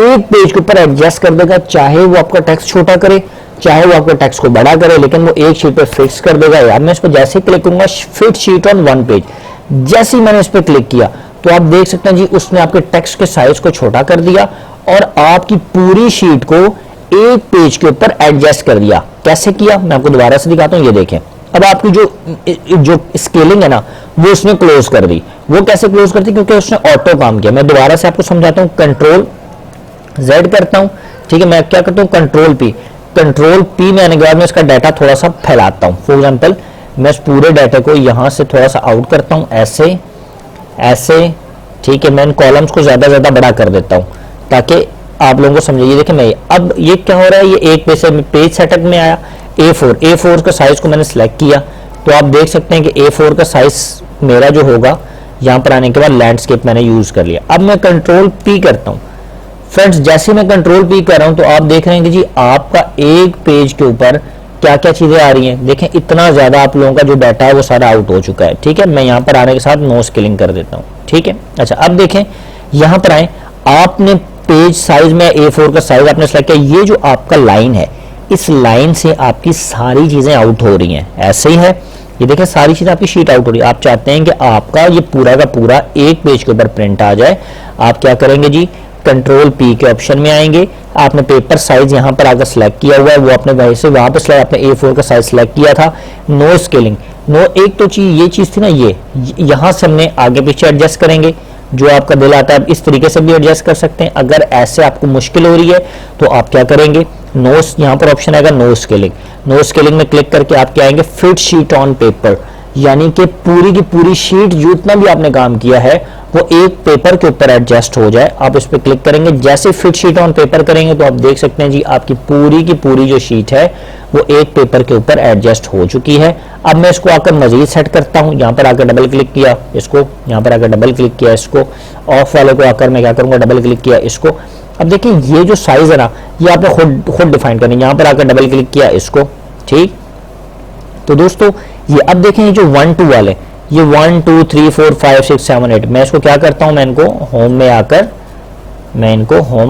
एक पेज के ऊपर एडजस्ट कर देगा, चाहे वो आपका टेक्स्ट छोटा करे चाहे वो आपके टेक्स्ट को बड़ा करे, लेकिन वो एक शीट पे फिक्स कर देगा। यार मैं इस पर जैसे ही क्लिक करूंगा फिट शीट ऑन 1 पेज, जैसे ही मैंने इस पर क्लिक किया तो आप देख सकते हैं जी उसने आपके टेक्स्ट के साइज को छोटा कर दिया और आपकी पूरी शीट को एक पेज के ऊपर एडजस्ट कर दिया। कैसे किया मैं आपको दोबारा से दिखाता हूं, ये देखें। अब आपकी जो स्केलिंग है ना वो उसने क्लोज कर दी। वो कैसे क्लोज करती, क्योंकि उसने ऑटो काम किया। मैं दोबारा से आपको समझाता हूं, कंट्रोल जेड करता हूं, ठीक है। मैं क्या करता हूं, कंट्रोल पी में आने के बाद मैं इसका डाटा थोड़ा सा फैलाता हूं। फॉर एग्जांपल मैं इस पूरे डाटा को यहां से थोड़ा सा आउट करता हूं, ऐसे ऐसे, ठीक है। मैं इन कॉलम्स को ज्यादा बड़ा कर देता हूं ताकि आप लोगों को समझिए। देखिए मैं अब ये क्या हो रहा है, ये एक पेज से पेज सेटअप में आया A4 का साइज को मैंने सिलेक्ट किया तो आप देख सकते हैं कि A4 का साइज मेरा जो होगा यहां पर आने के बाद लैंडस्केप मैंने यूज कर लिया। अब मैं कंट्रोल पी करता हूं फ्रेंड्स, जैसे मैं कंट्रोल पी कर रहा हूं तो आप देख रहे हैं कि जी आपका एक पेज के ऊपर क्या क्या चीजें आ रही हैं। देखें इतना ज्यादा आप लोगों का जो डाटा है वो सारा आउट हो चुका है, ठीक है। मैं यहां पर आने के साथ नो स्केलिंग कर देता हूं, ठीक है। अच्छा अब देखें यहां पर आए, आपने पेज साइज में A4 का साइज आपने सेलेक्ट किया। ये जो आपका लाइन है इस लाइन से आपकी सारी चीजें आउट हो रही हैं, ऐसे ही है। ये देखें सारी चीजें आपकी शीट आउट हो रही है। आप चाहते हैं कि आपका ये पूरा का पूरा एक पेज के ऊपर प्रिंट आ जाए, आप क्या करेंगे जी, कंट्रोल पी के ऑप्शन में आएंगे। आपने पेपर साइज यहां पर आकर सिलेक्ट किया हुआ है, वो आपने वैसे वहां पर आपने A4 का साइज सिलेक्ट किया था। नो स्केलिंग, नो एक तो चीज ये चीज थी ना, ये यहां से हमने आगे पीछे एडजस्ट करेंगे, जो आपका दिल आता है। इस तरीके से भी एडजस्ट कर सकते हैं। अगर ऐसे आपको मुश्किल हो रही है तो आप क्या करेंगे, यहाँ पर ऑप्शन आएगा नो स्केलिंग। नो स्केलिंग में क्लिक करके आप क्या आएंगे, फिट शीट ऑन पेपर। यानी कि पूरी की पूरी शीट जितना भी आपने काम किया है वो एक पेपर के ऊपर एडजस्ट हो जाए। आप इस पर क्लिक करेंगे, जैसे फिट शीट ऑन पेपर करेंगे तो आप देख सकते हैं जी आपकी पूरी की पूरी जो शीट है वो एक पेपर के ऊपर एडजस्ट हो चुकी है। अब मैं इसको आकर मजीद सेट करता हूं, यहां पर आकर डबल क्लिक किया इसको, यहां पर आकर डबल क्लिक किया इसको, ऑफ वाले को आकर मैं क्या करूंगा, डबल क्लिक किया इसको। अब देखिए ये जो साइज है ना ये आपने खुद डिफाइन करनी है। यहां पर आकर डबल क्लिक किया इसको, ठीक। तो दोस्तों ये अब देखें ये जो 1 2 वाले, ये 1 2 3 4 5 6 7 8, मैं इसको क्या करता हूं, मैं इनको होम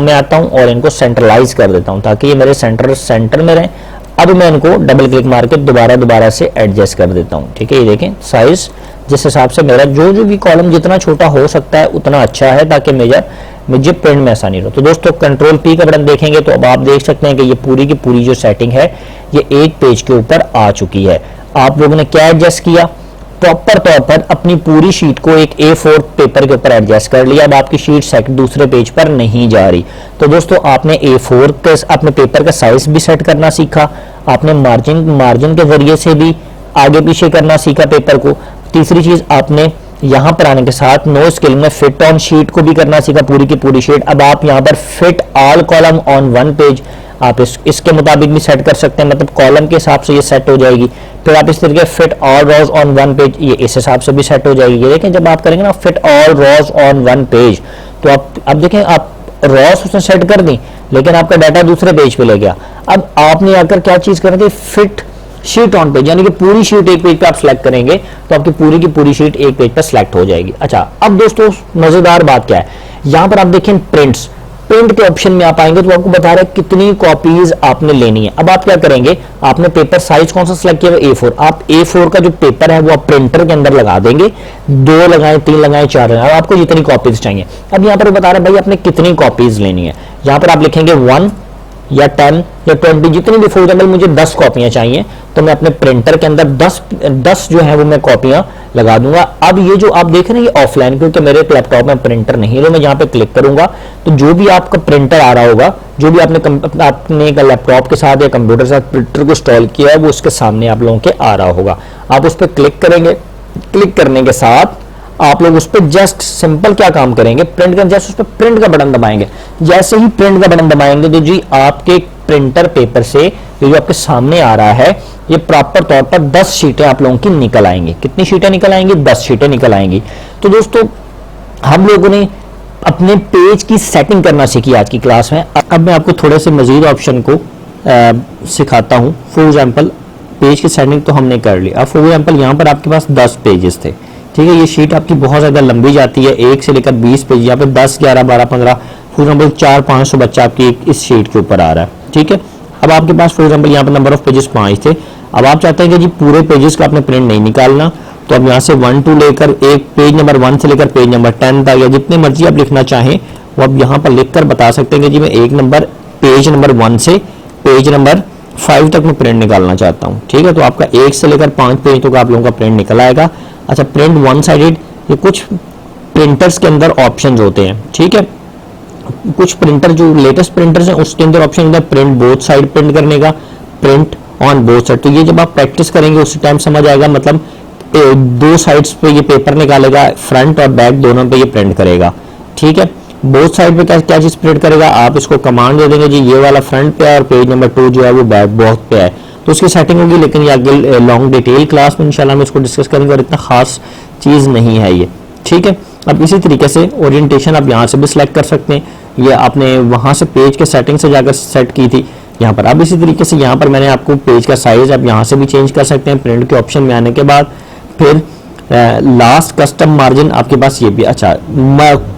में आता हूं और इनको सेंट्रलाइज कर देता हूं ताकि ये मेरे सेंटर में रहे। अब मैं इनको डबल क्लिक मार के दोबारा से एडजस्ट कर देता हूं, ठीक है। ये देखें साइज जिस हिसाब से मेरा जो भी कॉलम जितना छोटा हो सकता है उतना अच्छा है ताकि मुझे प्रिंट में आसानी हो। तो दोस्तों कंट्रोल पी का बटन देखेंगे तो अब आप देख सकते हैं कि ये पूरी की पूरी जो सेटिंग है ये एक पेज के ऊपर आ चुकी है। आप लोगों ने क्या एडजस्ट किया, प्रॉपर तौर पर अपनी पूरी शीट को एक A4 पेपर के ऊपर एडजस्ट कर लिया। अब आपकी शीट सेट दूसरे पेज पर नहीं जा रही। तो दोस्तों आपने A4 के अपने पेपर का साइज भी सेट करना सीखा, आपने मार्जिन के जरिए से भी आगे पीछे करना सीखा पेपर को। तीसरी चीज आपने यहां पर आने के साथ नो स्किल में फिट ऑन शीट को भी करना सीखा, पूरी की पूरी शीट। अब आप यहां पर fit all column on one page आप इसके मुताबिक भी सेट कर सकते हैं, मतलब कॉलम के हिसाब से ये सेट हो जाएगी। फिर आप इस तरीके fit all rows on one page, ये इस हिसाब से भी सेट हो जाएगी। ये देखें जब आप करेंगे ना fit all rows on one page तो आप अब देखें आप रोज उसने सेट कर दी लेकिन आपका डाटा दूसरे पेज पे ले गया। अब आपने आकर क्या चीज करनी थी, फिट शीट ऑन पेज, यानी कि पूरी शीट एक पेज पे आप सिलेक्ट करेंगे तो आपकी पूरी की पूरी शीट एक पेज पर सिलेक्ट हो जाएगी। अच्छा अब दोस्तों मजेदार बात क्या है, यहां पर आप देखें प्रिंट के ऑप्शन में आप आएंगे तो आपको बता रहा है कितनी कॉपीज आपने लेनी है। अब आप क्या करेंगे, आपने पेपर साइज कौन सा सिलेक्ट किया, A4। आप A4 का जो पेपर है वो आप प्रिंटर के अंदर लगा देंगे, 2 लगाएं 3 लगाएं 4 लगाएं, आपको जितनी कॉपीज चाहिए। अब यहाँ पर बता रहा है भाई आपने कितनी कॉपीज लेनी है। यहाँ पर आप लिखेंगे 1 या 10 या 20, जितनी भी, फॉर एग्जाम्पल मुझे 10 कॉपियां चाहिए तो मैं अपने प्रिंटर के अंदर 10 जो है वो मैं कॉपियां लगा दूंगा। अब ये जो आप देख रहे हैं ये ऑफलाइन, क्योंकि मेरे लैपटॉप में प्रिंटर नहीं है तो मैं यहाँ पे क्लिक करूंगा तो जो भी आपका प्रिंटर आ रहा होगा, जो भी आपने लैपटॉप के साथ या कंप्यूटर के साथ प्रिंटर को इंस्टॉल किया है वो उसके सामने आप लोगों के आ रहा होगा। आप उस पर क्लिक करेंगे, क्लिक करने के साथ आप लोग उस पर जस्ट सिंपल क्या काम करेंगे, प्रिंट का जस्ट उस पर प्रिंट का बटन दबाएंगे। जैसे ही प्रिंट का बटन दबाएंगे तो जी आपके प्रिंटर पेपर से ये जो आपके सामने आ रहा है ये प्रॉपर तौर पर 10 शीटें आप लोगों की निकल आएंगी। कितनी शीटें निकल आएंगी, 10 शीटें निकल आएंगी। तो दोस्तों हम लोगों ने अपने पेज की सेटिंग करना सीखी आज की क्लास में। अब मैं आपको थोड़े से मजीद ऑप्शन को सिखाता हूँ। फॉर एग्जाम्पल पेज की सेटिंग तो हमने कर ली। अब फॉर एग्जाम्पल यहाँ पर आपके पास 10 पेजेस थे, ठीक है। ये शीट आपकी बहुत ज़्यादा लंबी जाती है, 1 से लेकर 20 पेज, यहाँ पे 10 11 12 15 फॉर एग्जाम्पल 400-500 बच्चा आपकी इस शीट के ऊपर आ रहा है, ठीक है। अब आपके पास फॉर एग्जाम्पल यहाँ पर नंबर ऑफ पेजेस 5 थे। अब आप चाहते हैं कि जी पूरे पेजेस का आपने प्रिंट नहीं निकालना तो अब यहाँ से 1 2 लेकर एक पेज नंबर 1 से लेकर पेज नंबर 10 तक या जितने मर्जी आप लिखना चाहें वो आप यहाँ पर लिख कर बता सकते हैं कि जी मैं पेज नंबर 1 से पेज नंबर 5 तक मैं प्रिंट निकालना चाहता हूँ, ठीक है। तो आपका 1 से लेकर 5 पेज तक आप लोगों का प्रिंट निकल आएगा। अच्छा प्रिंट वन साइडेड, ये कुछ प्रिंटर्स के अंदर ऑप्शंस होते हैं, ठीक है। कुछ प्रिंटर जो लेटेस्ट प्रिंटर्स हैं उसके अंदर ऑप्शन होता है प्रिंट बोथ साइड प्रिंट करने का, प्रिंट ऑन बोथ साइड। तो ये जब आप प्रैक्टिस करेंगे उस टाइम समझ आएगा, मतलब 2 साइड्स पे ये पेपर निकालेगा, फ्रंट और बैक दोनों पे ये प्रिंट करेगा, ठीक है। बोथ साइड पे क्या चीज प्रिंट करेगा, आप इसको कमांड दे देंगे जी ये वाला फ्रंट पे है और पेज नंबर 2 जो है वो बैक बोथ पे है, तो उसकी सेटिंग होगी। लेकिन ये आगे लॉन्ग डिटेल क्लास में इंशाल्लाह हम इसको डिस्कस करेंगे और इतना खास चीज नहीं है ये, ठीक है। अब इसी तरीके से ओरिएंटेशन आप यहाँ से भी सिलेक्ट कर सकते हैं, ये आपने वहां से पेज के सेटिंग से जाकर सेट की थी यहाँ पर। अब इसी तरीके से यहाँ पर मैंने आपको पेज का साइज आप यहाँ से भी चेंज कर सकते हैं प्रिंट के ऑप्शन में आने के बाद। फिर लास्ट कस्टम मार्जिन आपके पास ये भी। अच्छा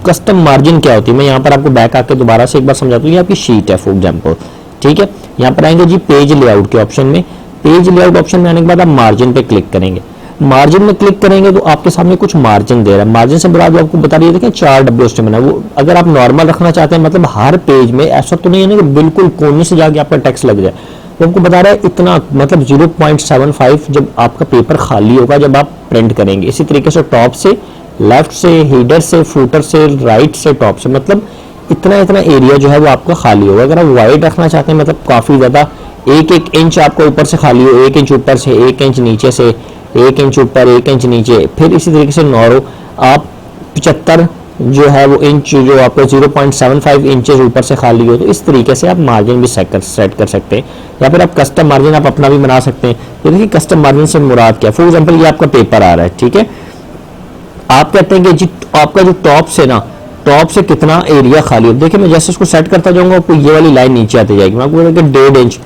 कस्टम मार्जिन क्या होती है, मैं यहाँ पर आपको बैक आके दोबारा से एक बार समझाता हूँ। ये आपकी शीट है फॉर एग्जाम्पल, ठीक है। यहाँ पर आएंगे जी पेज लेआउट के ऑप्शन में, पेज लेआउट ऑप्शन में आने के बाद आप मार्जिन पे क्लिक करेंगे। मार्जिन में क्लिक करेंगे तो आपके सामने कुछ मार्जिन दे रहा है। मार्जिन से बड़ा जो आपको बता रही है देखें 4 डब्ल्यू स्टेम है, वो अगर आप नॉर्मल रखना चाहते हैं, मतलब हर पेज में ऐसा तो नहीं है ना कि बिल्कुल कोने से जाके आपका टेक्स्ट लग जाए, तो आपको बता रहा है इतना, मतलब 0.75 जब आपका पेपर खाली होगा जब आप प्रिंट करेंगे। इसी तरीके से टॉप से, लेफ्ट से, हेडर से, फूटर से, राइट से, टॉप से, मतलब इतना एरिया जो है वो आपका खाली होगा। अगर आप वाइड रखना चाहते हैं, मतलब काफी ज्यादा 1-1 इंच आपको ऊपर से खाली हो, 1 इंच ऊपर से, 1 इंच नीचे से, 1 इंच ऊपर 1 इंच नीचे, फिर इसी तरीके से 9 रो आप 75 जो है वो इंच जो आपको 0.75 इंचेस ऊपर से खाली हो, तो इस तरीके से आप मार्जिन भी सेट कर सकते हैं, या फिर आप कस्टम मार्जिन आप अपना भी बना सकते हैं। तो देखिए कस्टम मार्जिन से मुराद क्या है, फॉर एग्जांपल ये आपका पेपर आ रहा है, ठीक है, आप कहते हैं कि जी आपका जो टॉप से ना, टॉप से कितना एरिया खाली हो। देखिए मैं जैसे इसको सेट करता जाऊंगा आपको ये वाली लाइन नीचे आती जाएगी, मैं आपको 1.5 इंच,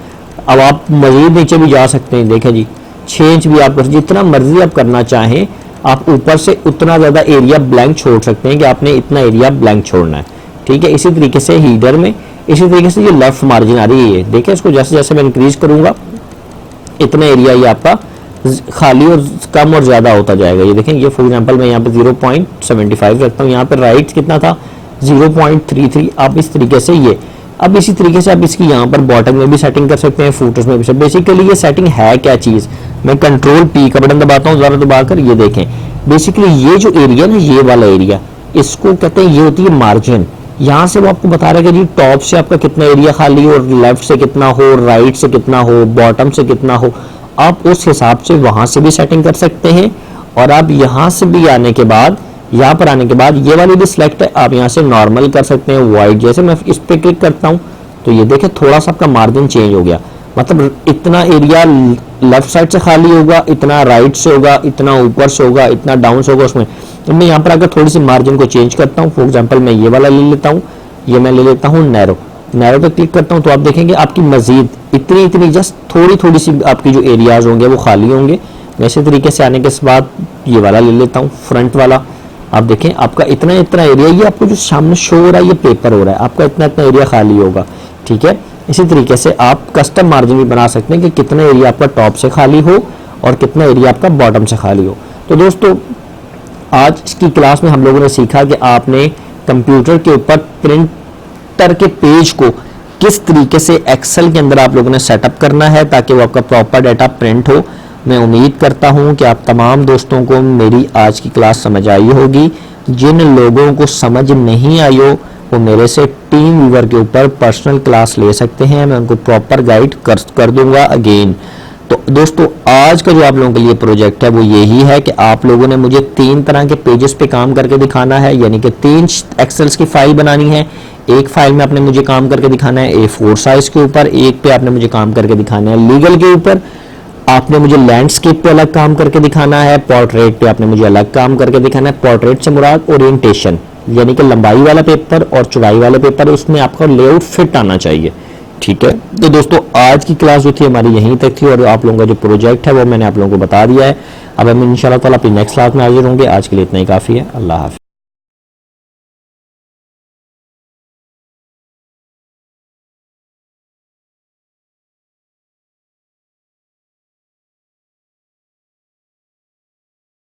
अब आप मजीद नीचे भी जा सकते हैं, देखें जी 6 इंच भी आप जितना मर्जी आप करना चाहें, आप ऊपर से उतना ज़्यादा एरिया ब्लैंक छोड़ सकते हैं कि आपने इतना एरिया ब्लैंक छोड़ना है, ठीक है। इसी तरीके से हीडर में इसी तरीके से ये लेफ्ट मार्जिन आ रही है, देखिए इसको जैसे जैसे मैं इंक्रीज करूंगा इतना एरिया ये आपका खाली और कम और ज़्यादा होता जाएगा। ये देखें, ये फॉर एग्जांपल मैं यहाँ पे 0.75 रखता हूँ, यहाँ पे राइट कितना था 0.33, आप इस तरीके से ये, अब इसी तरीके से आप इसकी यहाँ पर बॉटम में भी सेटिंग कर सकते हैं, फुटर्स में भी। बेसिकली ये सेटिंग है क्या चीज़, मैं कंट्रोल पी का बटन दबाता हूँ ज़रा दबाकर, ये देखें बेसिकली ये जो एरिया ना, ये वाला एरिया, इसको कहते हैं, ये होती है मार्जिन। यहाँ से वो आपको बता रहा है कि जी टॉप से आपका कितना एरिया खाली हो, और लेफ्ट से कितना हो, राइट से कितना हो, बॉटम से कितना हो, आप उस हिसाब से वहां से भी सेटिंग कर सकते हैं। और आप यहाँ से भी आने के बाद, यहाँ पर आने के बाद ये वाली भी सिलेक्ट है, आप यहाँ से नॉर्मल कर सकते हैं, वाइड, जैसे मैं इस पे क्लिक करता हूँ तो ये देखें थोड़ा सा आपका मार्जिन चेंज हो गया, मतलब इतना एरिया लेफ्ट साइड से खाली होगा, इतना राइट से होगा, इतना ऊपर से होगा, इतना डाउन से होगा उसमें। तो मैं यहाँ पर अगर थोड़ी सी मार्जिन को चेंज करता हूँ, फॉर एग्जांपल मैं ये वाला ले लेता हूँ, ये मैं ले लेता हूँ नैरो, नैरो पे क्लिक करता हूँ तो आप देखेंगे आपकी मजीद इतनी जस्ट थोड़ी सी आपकी जो एरियाज होंगे वो खाली होंगे। इसी तरीके से आने के बाद ये वाला ले लेता हूँ, फ्रंट वाला, आप देखें आपका इतना एरिया, ये आपको जो सामने शो हो रहा है ये पेपर हो रहा है, आपका इतना एरिया खाली होगा, ठीक है। इसी तरीके से आप कस्टम मार्जिन भी बना सकते हैं कि कितना एरिया आपका टॉप से खाली हो और कितना एरिया आपका बॉटम से खाली हो। तो दोस्तों आज की क्लास में हम लोगों ने सीखा कि आपने कंप्यूटर के ऊपर प्रिंटर के पेज को किस तरीके से एक्सेल के अंदर आप लोगों ने सेटअप करना है ताकि वो आपका प्रॉपर डाटा प्रिंट हो। मैं उम्मीद करता हूं कि आप तमाम दोस्तों को मेरी आज की क्लास समझ आई होगी। जिन लोगों को समझ नहीं आई हो वो मेरे से टीम व्यूअर के ऊपर पर्सनल क्लास ले सकते हैं, मैं उनको प्रॉपर गाइड कर दूंगा अगेन। तो दोस्तों आज का जो आप लोगों के लिए प्रोजेक्ट है वो यही है कि आप लोगों ने मुझे 3 तरह के पेजेस पे काम करके दिखाना है, यानी कि 3 एक्सेल्स की फाइल बनानी है। एक फाइल में आपने मुझे काम करके दिखाना है A4 साइज के ऊपर, एक पे आपने मुझे काम करके दिखाना है लीगल के ऊपर, आपने मुझे लैंडस्केप पे अलग काम करके दिखाना है, पोर्ट्रेट पे आपने मुझे अलग काम करके दिखाना है। पोर्ट्रेट से मुराद ओरिएंटेशन, यानी कि लंबाई वाला पेपर और चौड़ाई वाला पेपर, उसमें आपका लेआउट फिट आना चाहिए, ठीक है। तो दोस्तों आज की क्लास जो थी हमारी यहीं तक थी और आप लोगों का जो प्रोजेक्ट है वो मैंने आप लोगों को बता दिया है। अब हम इंशाल्लाह ताला अपनी नेक्स्ट क्लास में हाजिर होंगे। आज के लिए इतना ही काफ़ी है। अल्लाह हाफ़िज़।